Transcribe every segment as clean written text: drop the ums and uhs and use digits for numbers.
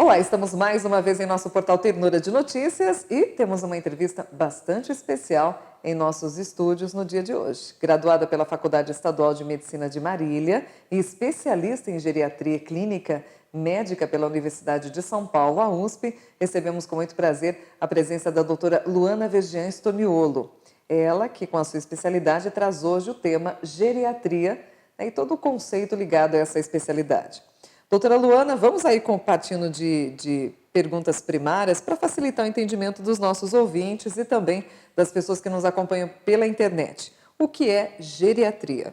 Olá, estamos mais uma vez em nosso portal Ternura de Notícias e temos uma entrevista bastante especial em nossos estúdios no dia de hoje. Graduada pela Faculdade Estadual de Medicina de Marília e especialista em geriatria clínica médica pela Universidade de São Paulo, a USP, recebemos com muito prazer a presença da doutora Luana Vegian Stoniolo. Ela que, com a sua especialidade, traz hoje o tema geriatria, né, e todo o conceito ligado a essa especialidade. Doutora Luana, vamos aí partindo de perguntas primárias para facilitar o entendimento dos nossos ouvintes e também das pessoas que nos acompanham pela internet. O que é geriatria?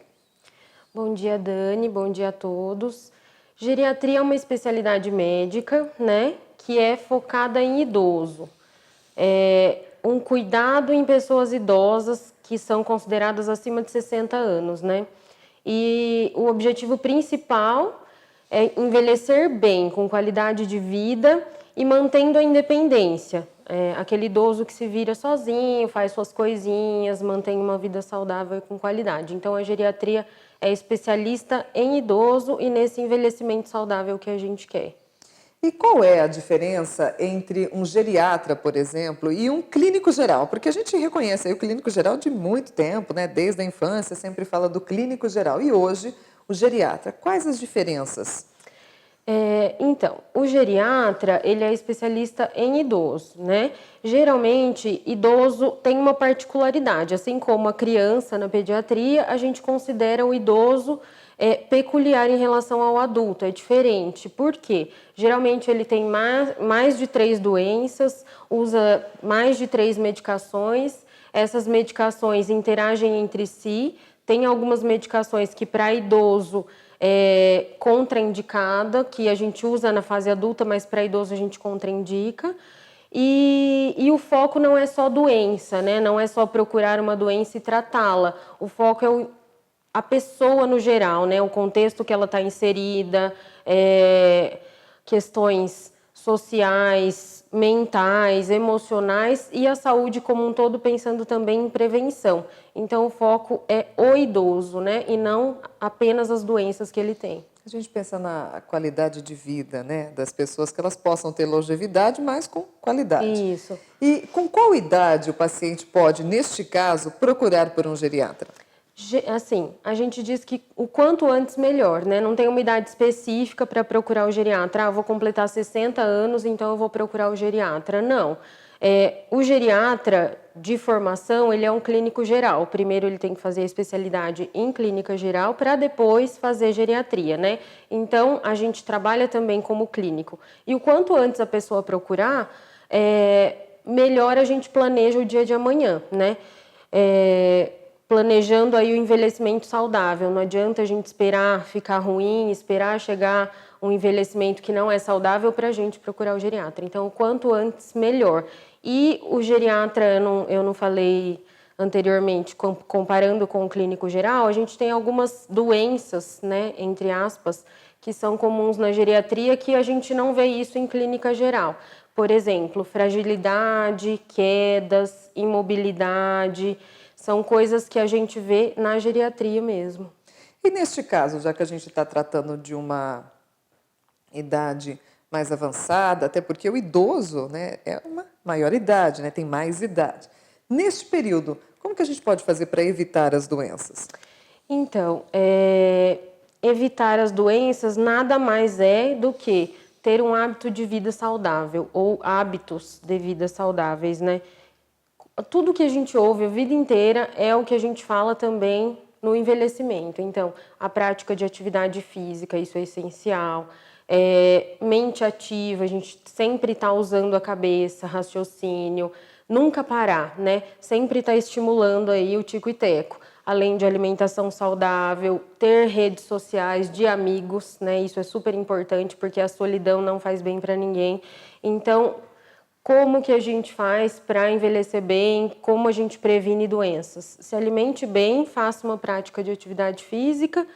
Bom dia, Dani. Bom dia a todos. Geriatria é uma especialidade médica, né, que é focada em idoso. É um cuidado em pessoas idosas que são consideradas acima de 60 anos, né? E o objetivo principal é envelhecer bem, com qualidade de vida e mantendo a independência. Aquele idoso que se vira sozinho, faz suas coisinhas, mantém uma vida saudável e com qualidade. Então, a geriatria é especialista em idoso e nesse envelhecimento saudável que a gente quer. E qual é a diferença entre um geriatra, por exemplo, e um clínico geral? Porque a gente reconhece aí o clínico geral de muito tempo, né? Desde a infância sempre fala do clínico geral. E hoje, o geriatra. Quais as diferenças? Então, o geriatra, ele é especialista em idoso, né? Geralmente, idoso tem uma particularidade, assim como a criança na pediatria, a gente considera o idoso peculiar em relação ao adulto, é diferente. Por quê? Geralmente ele tem mais de 3 doenças, usa mais de 3 medicações, essas medicações interagem entre si, tem algumas medicações que para idoso contraindicada, que a gente usa na fase adulta, mas para idoso a gente contraindica. E o foco não é só doença, né? Não é só procurar uma doença e tratá-la. O foco é a pessoa no geral, né? O contexto que ela está inserida, questões sociais, mentais, emocionais e a saúde como um todo, pensando também em prevenção. Então, o foco é o idoso, né? E não apenas as doenças que ele tem. A gente pensa na qualidade de vida, né, das pessoas, que elas possam ter longevidade, mas com qualidade. Isso. E com qual idade o paciente pode, neste caso, procurar por um geriatra? Assim, a gente diz que o quanto antes melhor, né? Não tem uma idade específica para procurar o geriatra. Eu vou completar 60 anos, então eu vou procurar o geriatra. Não. O geriatra, de formação, ele é um clínico geral. Primeiro ele tem que fazer a especialidade em clínica geral para depois fazer geriatria, né? Então, a gente trabalha também como clínico. E o quanto antes a pessoa procurar, melhor a gente planeja o dia de amanhã, né? Planejando aí o envelhecimento saudável. Não adianta a gente esperar ficar ruim, esperar chegar um envelhecimento que não é saudável para a gente procurar o geriatra. Então, o quanto antes, melhor. E o geriatra, eu não falei anteriormente, comparando com o clínico geral, a gente tem algumas doenças, né, entre aspas, que são comuns na geriatria que a gente não vê isso em clínica geral. Por exemplo, fragilidade, quedas, imobilidade, são coisas que a gente vê na geriatria mesmo. E neste caso, já que a gente está tratando de uma idade mais avançada, até porque o idoso, né, é uma maior idade, né, tem mais idade. Neste período, como que a gente pode fazer para evitar as doenças? Então, evitar as doenças nada mais é do que ter um hábito de vida saudável ou hábitos de vida saudáveis, né? Tudo que a gente ouve a vida inteira é o que a gente fala também no envelhecimento. Então, a prática de atividade física, isso é essencial. Mente ativa, a gente sempre está usando a cabeça, raciocínio, nunca parar, né? Sempre está estimulando aí o tico e teco. Além de alimentação saudável, ter redes sociais de amigos, né? Isso é super importante porque a solidão não faz bem para ninguém. Então, como que a gente faz para envelhecer bem, como a gente previne doenças? Se alimente bem, faça uma prática de atividade física,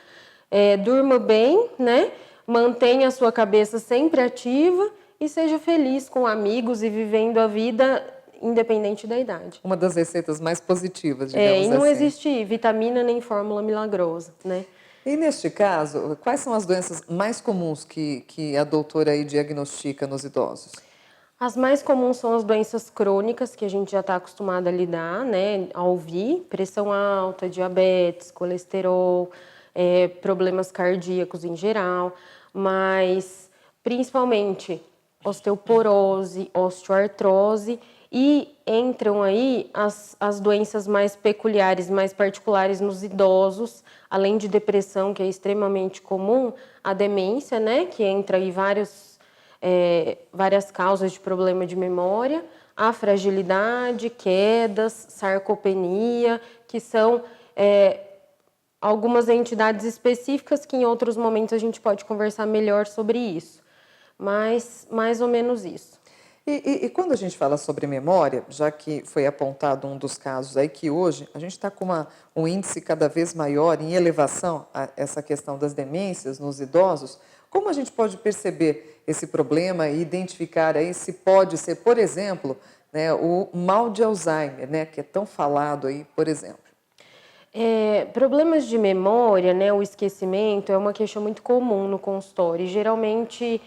durma bem, né? Mantenha a sua cabeça sempre ativa e seja feliz com amigos e vivendo a vida independente da idade. Uma das receitas mais positivas, digamos E não assim. existe vitamina nem fórmula milagrosa, né? E neste caso, quais são as doenças mais comuns que a doutora aí diagnostica nos idosos? As mais comuns são as doenças crônicas, que a gente já está acostumado a lidar, né, a ouvir, pressão alta, diabetes, colesterol, problemas cardíacos em geral, mas principalmente osteoporose, osteoartrose, e entram aí as doenças mais peculiares, mais particulares nos idosos, além de depressão, que é extremamente comum, a demência, né, que entra aí várias causas de problema de memória, a fragilidade, quedas, sarcopenia, que são algumas entidades específicas que em outros momentos a gente pode conversar melhor sobre isso. Mas mais ou menos isso. E quando a gente fala sobre memória, já que foi apontado um dos casos aí que hoje a gente está com um índice cada vez maior em elevação a essa questão das demências nos idosos, como a gente pode perceber esse problema e identificar aí se pode ser, por exemplo, né, o mal de Alzheimer, né, que é tão falado aí, por exemplo? Problemas de memória, né, o esquecimento, é uma queixa muito comum no consultório. E, geralmente,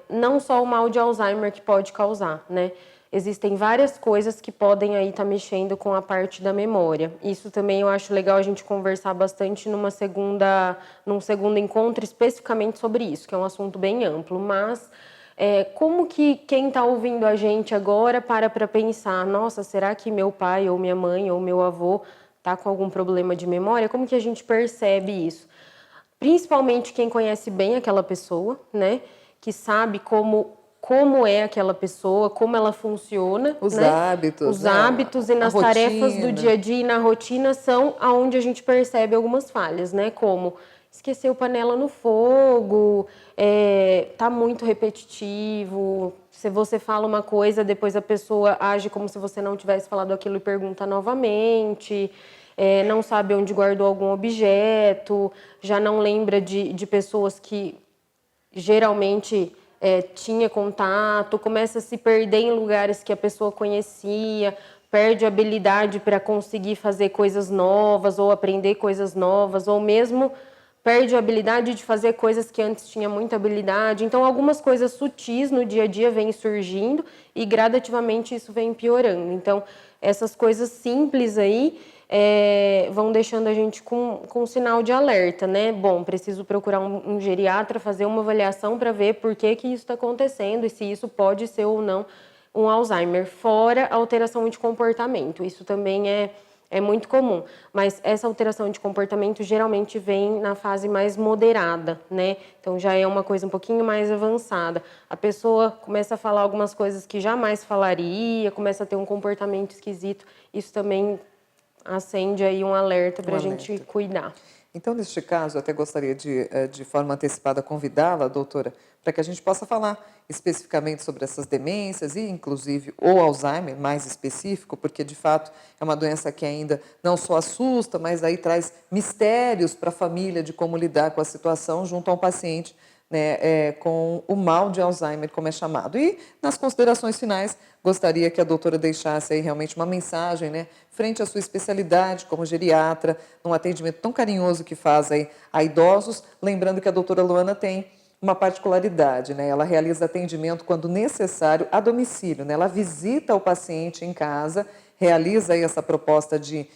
não só o mal de Alzheimer que pode causar, né? Existem várias coisas que podem aí estar mexendo com a parte da memória. Isso também eu acho legal a gente conversar bastante num segundo encontro especificamente sobre isso, que é um assunto bem amplo. Mas como que quem está ouvindo a gente agora para pensar, nossa, será que meu pai ou minha mãe ou meu avô está com algum problema de memória? Como que a gente percebe isso? Principalmente quem conhece bem aquela pessoa, né? Que sabe como é aquela pessoa, como ela funciona, Os né? hábitos, Os né? hábitos e A nas tarefas do rotina. dia a dia e na rotina são aonde a gente percebe algumas falhas, né? Como esqueceu panela no fogo, tá muito repetitivo. Se você fala uma coisa, depois a pessoa age como se você não tivesse falado aquilo e pergunta novamente. Não sabe onde guardou algum objeto, já não lembra de pessoas que geralmente tinha contato, começa a se perder em lugares que a pessoa conhecia, perde a habilidade para conseguir fazer coisas novas ou aprender coisas novas, ou mesmo perde a habilidade de fazer coisas que antes tinha muita habilidade. Então, algumas coisas sutis no dia a dia vêm surgindo e gradativamente isso vem piorando. Então, essas coisas simples aí vão deixando a gente com um sinal de alerta, né? Bom, preciso procurar um geriatra, fazer uma avaliação para ver por que isso está acontecendo e se isso pode ser ou não um Alzheimer, fora a alteração de comportamento. Isso também é muito comum, mas essa alteração de comportamento geralmente vem na fase mais moderada, né? Então já é uma coisa um pouquinho mais avançada. A pessoa começa a falar algumas coisas que jamais falaria, começa a ter um comportamento esquisito. Isso também acende aí um alerta para a gente cuidar. Então, neste caso, eu até gostaria de forma antecipada, convidá-la, doutora, para que a gente possa falar especificamente sobre essas demências e, inclusive, o Alzheimer, mais específico, porque, de fato, é uma doença que ainda não só assusta, mas aí traz mistérios para a família de como lidar com a situação junto ao paciente, né, com o mal de Alzheimer, como é chamado. E, nas considerações finais, gostaria que a doutora deixasse aí realmente uma mensagem, né, frente à sua especialidade como geriatra, num atendimento tão carinhoso que faz aí a idosos, lembrando que a doutora Luana tem uma particularidade, né, ela realiza atendimento quando necessário a domicílio, né, ela visita o paciente em casa, realiza aí essa proposta de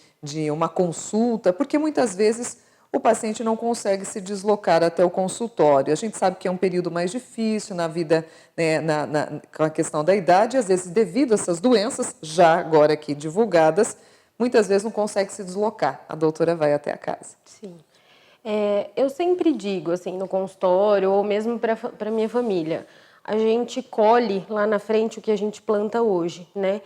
uma consulta, porque muitas vezes o paciente não consegue se deslocar até o consultório. A gente sabe que é um período mais difícil na vida, né, com a questão da idade, e às vezes, devido a essas doenças, já agora aqui divulgadas, muitas vezes não consegue se deslocar. A doutora vai até a casa. Sim. Eu sempre digo, assim, no consultório, ou mesmo para minha família, a gente colhe lá na frente o que a gente planta hoje, né?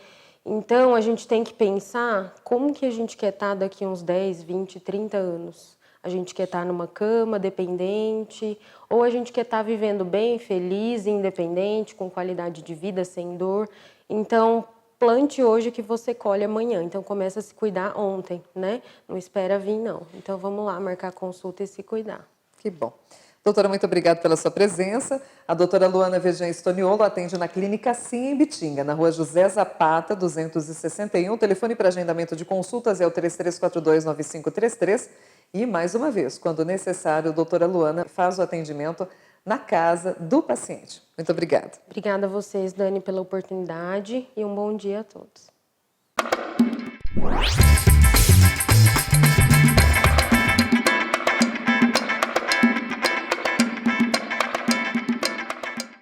Então, a gente tem que pensar como que a gente quer estar daqui uns 10, 20, 30 anos. A gente quer estar numa cama dependente, ou a gente quer estar vivendo bem, feliz, independente, com qualidade de vida, sem dor. Então, plante hoje que você colhe amanhã. Então, começa a se cuidar ontem, né? Não espera vir, não. Então, vamos lá, marcar consulta e se cuidar. Que bom. Doutora, muito obrigada pela sua presença. A doutora Luana Vejan Stoniolo atende na Clínica Sim, em Bitinga, na rua José Zapata, 261. O telefone para agendamento de consultas é o 3342-9533 E, mais uma vez, quando necessário, a doutora Luana faz o atendimento na casa do paciente. Muito obrigada. Obrigada a vocês, Dani, pela oportunidade e um bom dia a todos.